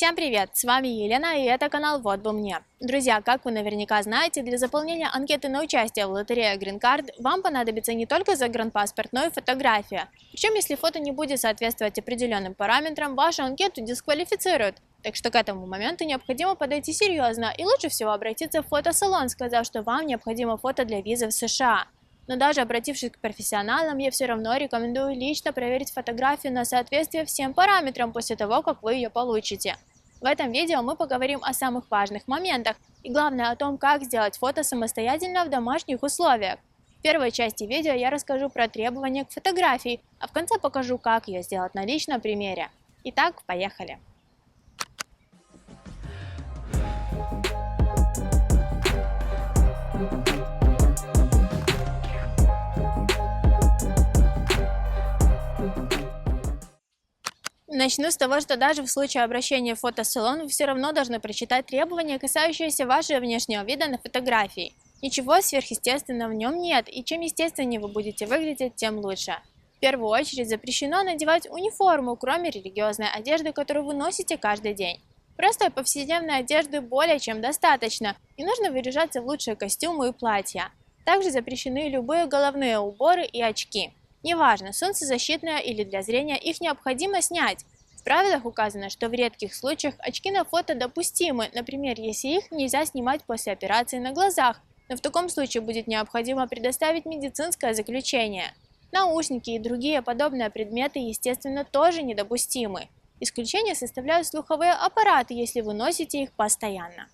Всем привет! С вами Елена, и это канал Вот бы мне. Друзья, как вы наверняка знаете, для заполнения анкеты на участие в лотерее Green Card вам понадобится не только загранпаспорт, но и фотография. Причем, если фото не будет соответствовать определенным параметрам, вашу анкету дисквалифицируют. Так что к этому моменту необходимо подойти серьезно, и лучше всего обратиться в фотосалон, сказав, что вам необходимо фото для визы в США. Но даже обратившись к профессионалам, я все равно рекомендую лично проверить фотографию на соответствие всем параметрам после того, как вы ее получите. В этом видео мы поговорим о самых важных моментах и главное о том, как сделать фото самостоятельно в домашних условиях. В первой части видео я расскажу про требования к фотографии, а в конце покажу, как ее сделать на личном примере. Итак, поехали! Начну с того, что даже в случае обращения в фотосалон вы все равно должны прочитать требования, касающиеся вашего внешнего вида на фотографии. Ничего сверхъестественного в нем нет, и чем естественнее вы будете выглядеть, тем лучше. В первую очередь запрещено надевать униформу, кроме религиозной одежды, которую вы носите каждый день. Простой повседневной одежды более чем достаточно, и нужно выряжаться в лучшие костюмы и платья. Также запрещены любые головные уборы и очки. Неважно, солнцезащитное или для зрения, их необходимо снять. В правилах указано, что в редких случаях очки на фото допустимы, например, если их нельзя снимать после операции на глазах, но в таком случае будет необходимо предоставить медицинское заключение. Наушники и другие подобные предметы, естественно, тоже недопустимы. Исключение составляют слуховые аппараты, если вы носите их постоянно.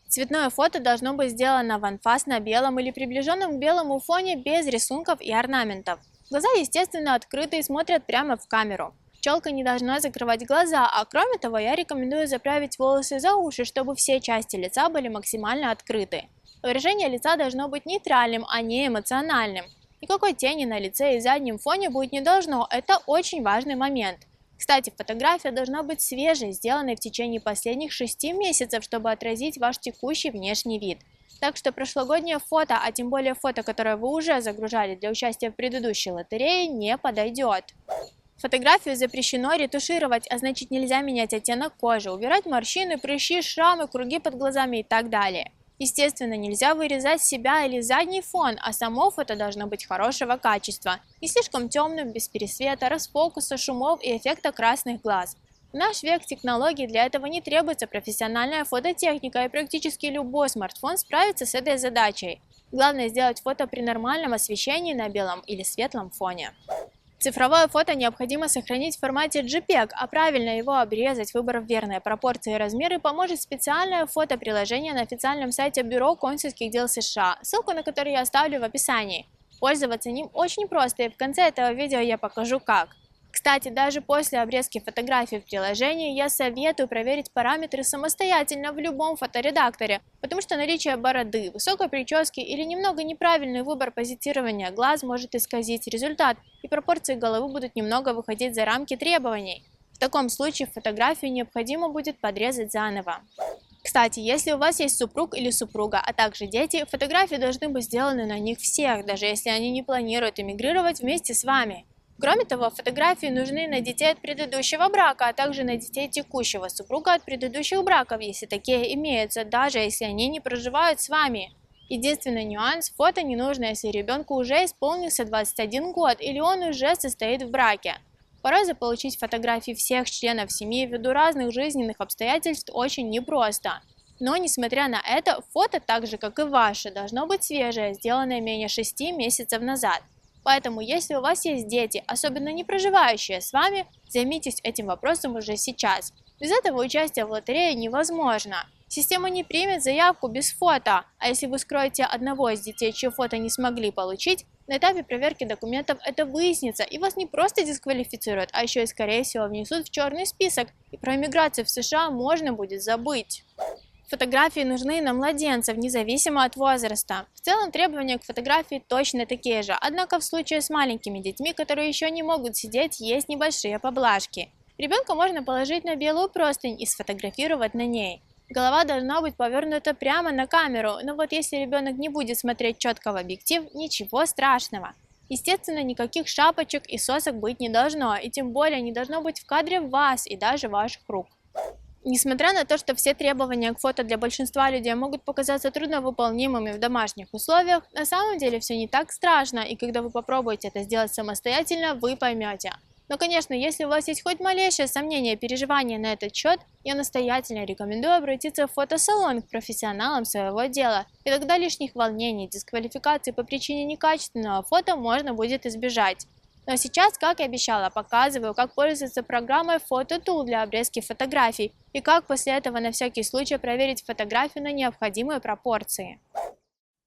Цветное фото должно быть сделано в анфас на белом или приближенном к белому фоне без рисунков и орнаментов. Глаза, естественно, открыты и смотрят прямо в камеру. Челка не должна закрывать глаза, а кроме того, я рекомендую заправить волосы за уши, чтобы все части лица были максимально открыты. Выражение лица должно быть нейтральным, а не эмоциональным. Никакой тени на лице и заднем фоне быть не должно, это очень важный момент. Кстати, фотография должна быть свежей, сделанной в течение последних 6 месяцев, чтобы отразить ваш текущий внешний вид. Так что прошлогоднее фото, а тем более фото, которое вы уже загружали для участия в предыдущей лотерее, не подойдет. Фотографию запрещено ретушировать, а значит нельзя менять оттенок кожи, убирать морщины, прыщи, шрамы, круги под глазами и так далее. Естественно, нельзя вырезать себя или задний фон, а само фото должно быть хорошего качества, не слишком темным, без пересвета, расфокуса, шумов и эффекта красных глаз. В наш век технологий для этого не требуется профессиональная фототехника, и практически любой смартфон справится с этой задачей. Главное сделать фото при нормальном освещении на белом или светлом фоне. Цифровое фото необходимо сохранить в формате JPEG, а правильно его обрезать, выбрав верные пропорции и размеры, поможет специальное фотоприложение на официальном сайте Бюро консульских дел США, ссылку на который я оставлю в описании. Пользоваться ним очень просто, и в конце этого видео я покажу как. Кстати, даже после обрезки фотографий в приложении я советую проверить параметры самостоятельно в любом фоторедакторе, потому что наличие бороды, высокой прически или немного неправильный выбор позиционирования глаз может исказить результат, и пропорции головы будут немного выходить за рамки требований. В таком случае фотографию необходимо будет подрезать заново. Кстати, если у вас есть супруг или супруга, а также дети, фотографии должны быть сделаны на них всех, даже если они не планируют эмигрировать вместе с вами. Кроме того, фотографии нужны на детей от предыдущего брака, а также на детей текущего супруга от предыдущих браков, если такие имеются, даже если они не проживают с вами. Единственный нюанс – фото не нужно, если ребенку уже исполнился 21 год или он уже состоит в браке. Порой заполучить фотографии всех членов семьи ввиду разных жизненных обстоятельств очень непросто. Но, несмотря на это, фото, так же как и ваше, должно быть свежее, сделанное менее 6 месяцев назад. Поэтому, если у вас есть дети, особенно не проживающие с вами, займитесь этим вопросом уже сейчас. Без этого участие в лотерее невозможно. Система не примет заявку без фото, а если вы скроете одного из детей, чье фото не смогли получить, на этапе проверки документов это выяснится, и вас не просто дисквалифицируют, а еще и скорее всего внесут в черный список, и про иммиграцию в США можно будет забыть. Фотографии нужны на младенцев, независимо от возраста. В целом требования к фотографии точно такие же, однако в случае с маленькими детьми, которые еще не могут сидеть, есть небольшие поблажки. Ребенка можно положить на белую простынь и сфотографировать на ней. Голова должна быть повернута прямо на камеру, но вот если ребенок не будет смотреть четко в объектив, ничего страшного. Естественно, никаких шапочек и сосок быть не должно, и тем более не должно быть в кадре вас и даже ваших рук. Несмотря на то, что все требования к фото для большинства людей могут показаться трудновыполнимыми в домашних условиях, на самом деле все не так страшно, и когда вы попробуете это сделать самостоятельно, вы поймете. Но, конечно, если у вас есть хоть малейшее сомнение и переживание на этот счет, я настоятельно рекомендую обратиться в фотосалон к профессионалам своего дела, и тогда лишних волнений, дисквалификаций по причине некачественного фото можно будет избежать. Ну а сейчас, как и обещала, показываю, как пользоваться программой PhotoTool для обрезки фотографий и как после этого на всякий случай проверить фотографию на необходимые пропорции.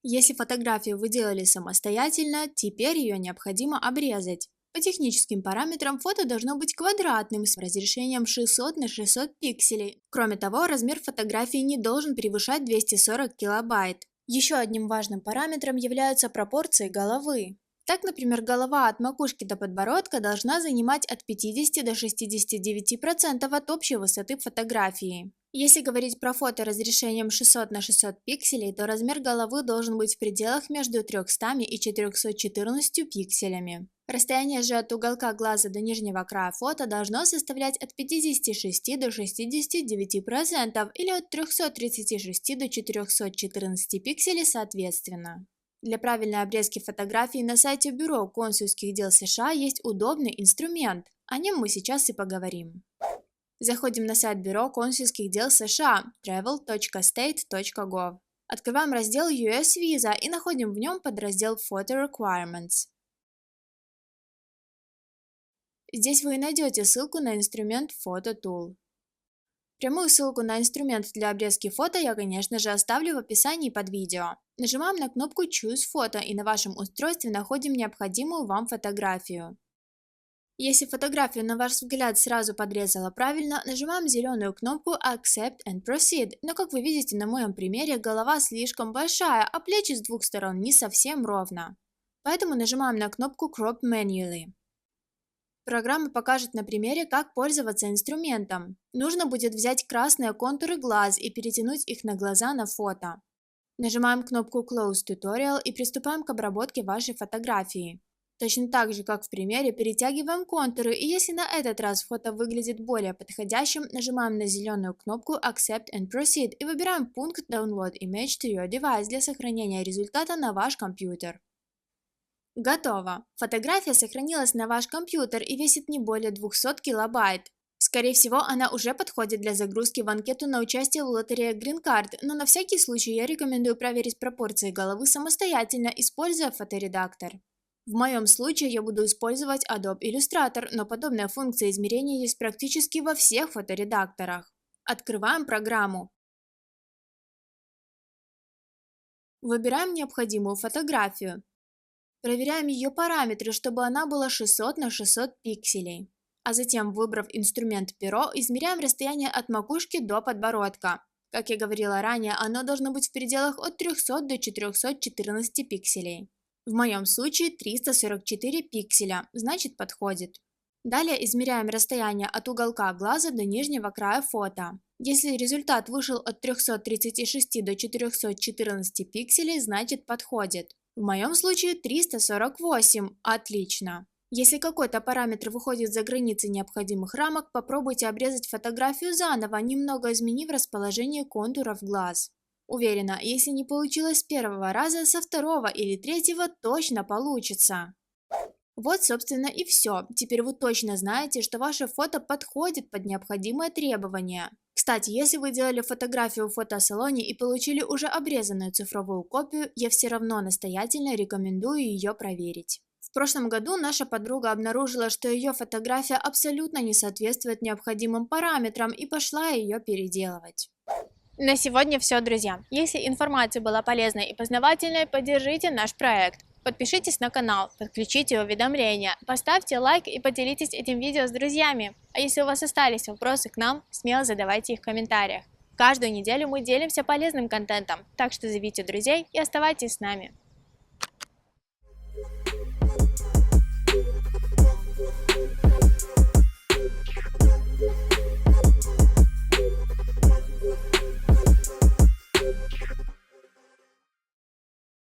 Если фотографию вы делали самостоятельно, теперь ее необходимо обрезать. По техническим параметрам фото должно быть квадратным с разрешением 600 на 600 пикселей. Кроме того, размер фотографии не должен превышать 240 килобайт. Еще одним важным параметром являются пропорции головы. Так, например, голова от макушки до подбородка должна занимать от 50 до 69% от общей высоты фотографии. Если говорить про фото разрешением 600 на 600 пикселей, то размер головы должен быть в пределах между 300 и 414 пикселями. Расстояние же от уголка глаза до нижнего края фото должно составлять от 56 до 69% или от 336 до 414 пикселей соответственно. Для правильной обрезки фотографий на сайте Бюро консульских дел США есть удобный инструмент. О нем мы сейчас и поговорим. Заходим на сайт Бюро консульских дел США travel.state.gov. Открываем раздел US Visa и находим в нем подраздел Photo Requirements. Здесь вы и найдете ссылку на инструмент PhotoTool. Прямую ссылку на инструмент для обрезки фото я, конечно же, оставлю в описании под видео. Нажимаем на кнопку Choose Photo и на вашем устройстве находим необходимую вам фотографию. Если фотографию на ваш взгляд сразу подрезала правильно, нажимаем зеленую кнопку Accept and Proceed, но как вы видите на моем примере, голова слишком большая, а плечи с двух сторон не совсем ровно. Поэтому нажимаем на кнопку Crop Manually. Программа покажет на примере, как пользоваться инструментом. Нужно будет взять красные контуры глаз и перетянуть их на глаза на фото. Нажимаем кнопку Close Tutorial и приступаем к обработке вашей фотографии. Точно так же, как в примере, перетягиваем контуры, и если на этот раз фото выглядит более подходящим, нажимаем на зеленую кнопку Accept and Proceed и выбираем пункт Download Image to your device для сохранения результата на ваш компьютер. Готово! Фотография сохранилась на ваш компьютер и весит не более 200 килобайт. Скорее всего, она уже подходит для загрузки в анкету на участие в лотерее Green Card, но на всякий случай я рекомендую проверить пропорции головы самостоятельно, используя фоторедактор. В моем случае я буду использовать Adobe Illustrator, но подобная функция измерения есть практически во всех фоторедакторах. Открываем программу. Выбираем необходимую фотографию. Проверяем ее параметры, чтобы она была 600 на 600 пикселей. А затем, выбрав инструмент перо, измеряем расстояние от макушки до подбородка. Как я говорила ранее, оно должно быть в пределах от 300 до 414 пикселей. В моем случае 344 пикселя, значит подходит. Далее измеряем расстояние от уголка глаза до нижнего края фото. Если результат вышел от 336 до 414 пикселей, значит подходит. В моем случае 348, отлично. Если какой-то параметр выходит за границы необходимых рамок, попробуйте обрезать фотографию заново, немного изменив расположение контуров глаз. Уверена, если не получилось с первого раза, со второго или третьего точно получится. Вот, собственно, и все. Теперь вы точно знаете, что ваше фото подходит под необходимые требования. Кстати, если вы делали фотографию в фотосалоне и получили уже обрезанную цифровую копию, я все равно настоятельно рекомендую ее проверить. В прошлом году наша подруга обнаружила, что ее фотография абсолютно не соответствует необходимым параметрам и пошла ее переделывать. На сегодня все, друзья. Если информация была полезной и познавательной, поддержите наш проект. Подпишитесь на канал, подключите уведомления, поставьте лайк и поделитесь этим видео с друзьями. А если у вас остались вопросы к нам, смело задавайте их в комментариях. Каждую неделю мы делимся полезным контентом, так что зовите друзей и оставайтесь с нами.